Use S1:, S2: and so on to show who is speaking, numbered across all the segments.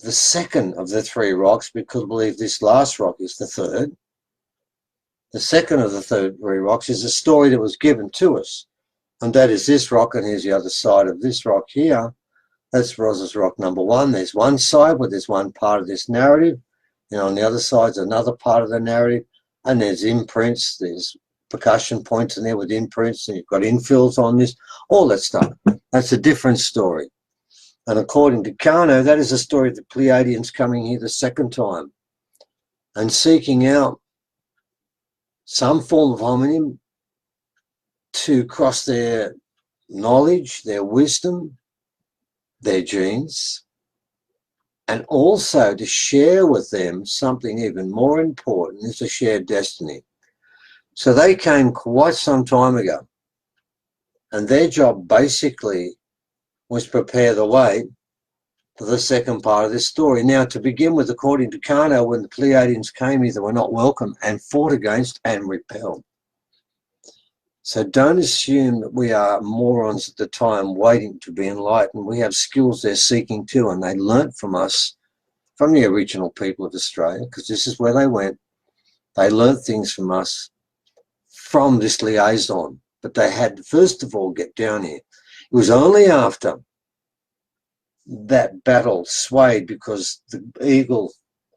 S1: the second of the three rocks, because I believe this last rock is the third. The second of the three rocks is a story that was given to us. And that is this rock, and here's the other side of this rock here. That's Ros's rock number one. There's one side where there's one part of this narrative, and on the other side's another part of the narrative, and there's imprints, there's percussion points in there with imprints, and you've got infills on this, all that stuff. That's a different story. And according to Kano, that is a story of the Pleiadians coming here the second time and seeking out some form of homonym to cross their knowledge, their wisdom, their genes, and also to share with them something even more important, is a shared destiny. So they came quite some time ago, and their job basically was prepare the way for the second part of this story. Now, to begin with, according to Kano, when the Pleiadians came here, they were not welcome and fought against and repelled. So don't assume that we are morons at the time waiting to be enlightened. We have skills they're seeking too, and they learnt from us, from the original people of Australia, because this is where they went. They learnt things from us from this liaison, but they had to first of all get down here. It was only after that battle swayed, because the eagle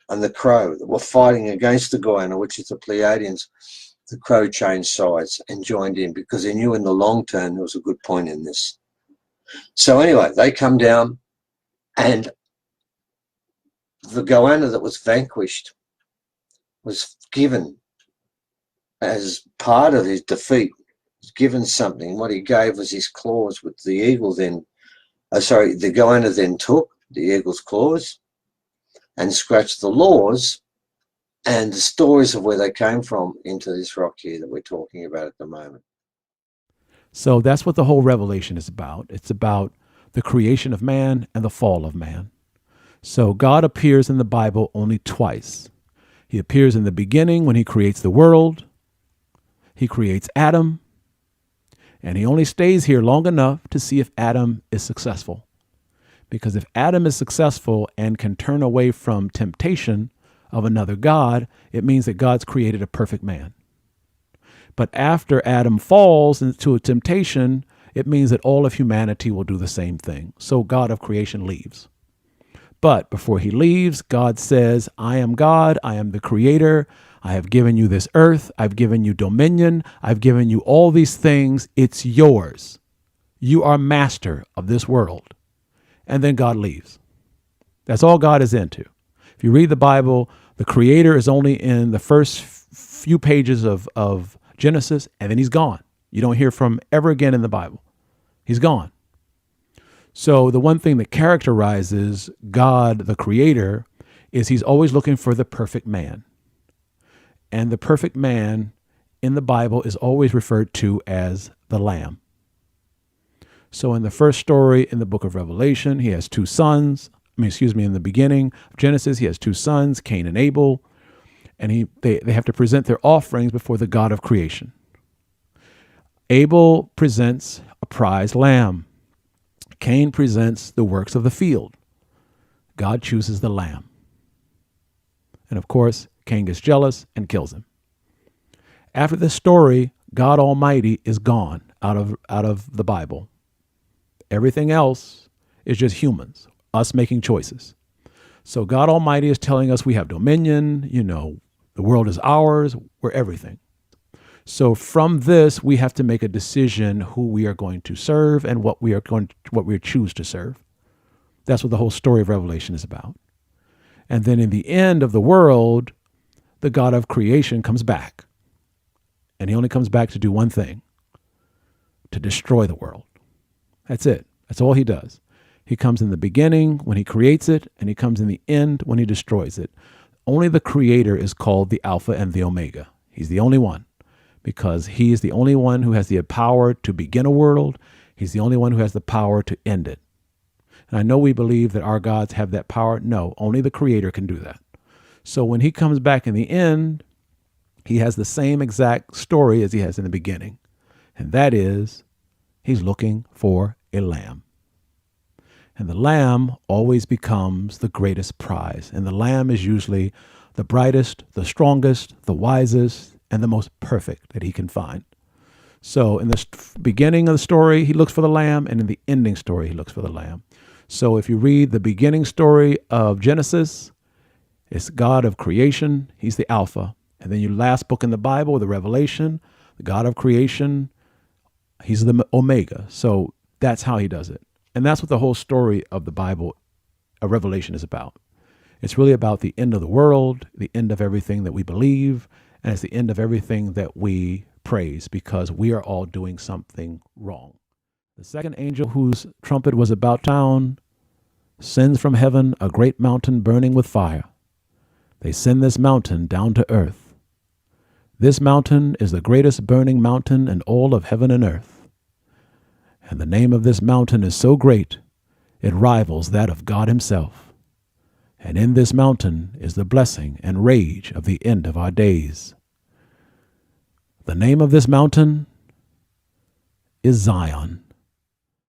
S1: and the crow that were fighting against the Goanna, which is the Pleiadians, the crow changed sides and joined in, because he knew in the long term there was a good point in this. So anyway, they come down, and the Goanna that was vanquished was given, as part of his defeat, was given something. What he gave was his claws, which the eagle then, the Goanna then took the eagle's claws and scratched the laws and the stories of where they came from into this rock here that we're talking about at the moment.
S2: So that's what the whole Revelation is about. It's about the creation of man and the fall of man. So God appears in the Bible only twice. He appears in the beginning when he creates the world. He creates Adam, and he only stays here long enough to see if Adam is successful. Because if Adam is successful and can turn away from temptation of another God, it means that God's created a perfect man. But after Adam falls into a temptation, it means that all of humanity will do the same thing. So God of creation leaves. But before he leaves, God says, I am God, I am the creator. I have given you this earth. I've given you dominion. I've given you all these things. It's yours. You are master of this world. And then God leaves. That's all God is into. If you read the Bible, the creator is only in the first few pages of Genesis, and then he's gone. You don't hear from him ever again in the Bible. He's gone. So the one thing that characterizes God, the creator, is he's always looking for the perfect man. And the perfect man in the Bible is always referred to as the Lamb. So in the first story in the book of Revelation, he has two sons. In the beginning of Genesis, he has two sons, Cain and Abel. And they have to present their offerings before the God of creation. Abel presents a prize lamb. Cain presents the works of the field. God chooses the lamb. And of course, Cain gets jealous and kills him. After this story, God Almighty is gone out of the Bible. Everything else is just humans, us making choices. So God Almighty is telling us we have dominion, the world is ours, we're everything. So from this, we have to make a decision who we are going to serve and what we choose to serve. That's what the whole story of Revelation is about. And then in the end of the world, the God of creation comes back. And he only comes back to do one thing, to destroy the world. That's it. That's all he does. He comes in the beginning when he creates it, and he comes in the end when he destroys it. Only the creator is called the Alpha and the Omega. He's the only one, because he is the only one who has the power to begin a world. He's the only one who has the power to end it. And I know we believe that our gods have that power. No, only the creator can do that. So when he comes back in the end, he has the same exact story as he has in the beginning. And that is, he's looking for a lamb. And the lamb always becomes the greatest prize. And the lamb is usually the brightest, the strongest, the wisest, and the most perfect that he can find. So in the beginning of the story, he looks for the lamb, and in the ending story, he looks for the lamb. So if you read the beginning story of Genesis, it's God of creation. He's the Alpha. And then your last book in the Bible, the Revelation, the God of creation, he's the Omega. So that's how he does it. And that's what the whole story of the Bible, a Revelation, is about. It's really about the end of the world, the end of everything that we believe, and it's the end of everything that we praise, because we are all doing something wrong. The second angel, whose trumpet was about down, sends from heaven a great mountain burning with fire. They send this mountain down to earth. This mountain is the greatest burning mountain in all of heaven and earth. And the name of this mountain is so great, it rivals that of God himself. And in this mountain is the blessing and rage of the end of our days. The name of this mountain is Zion.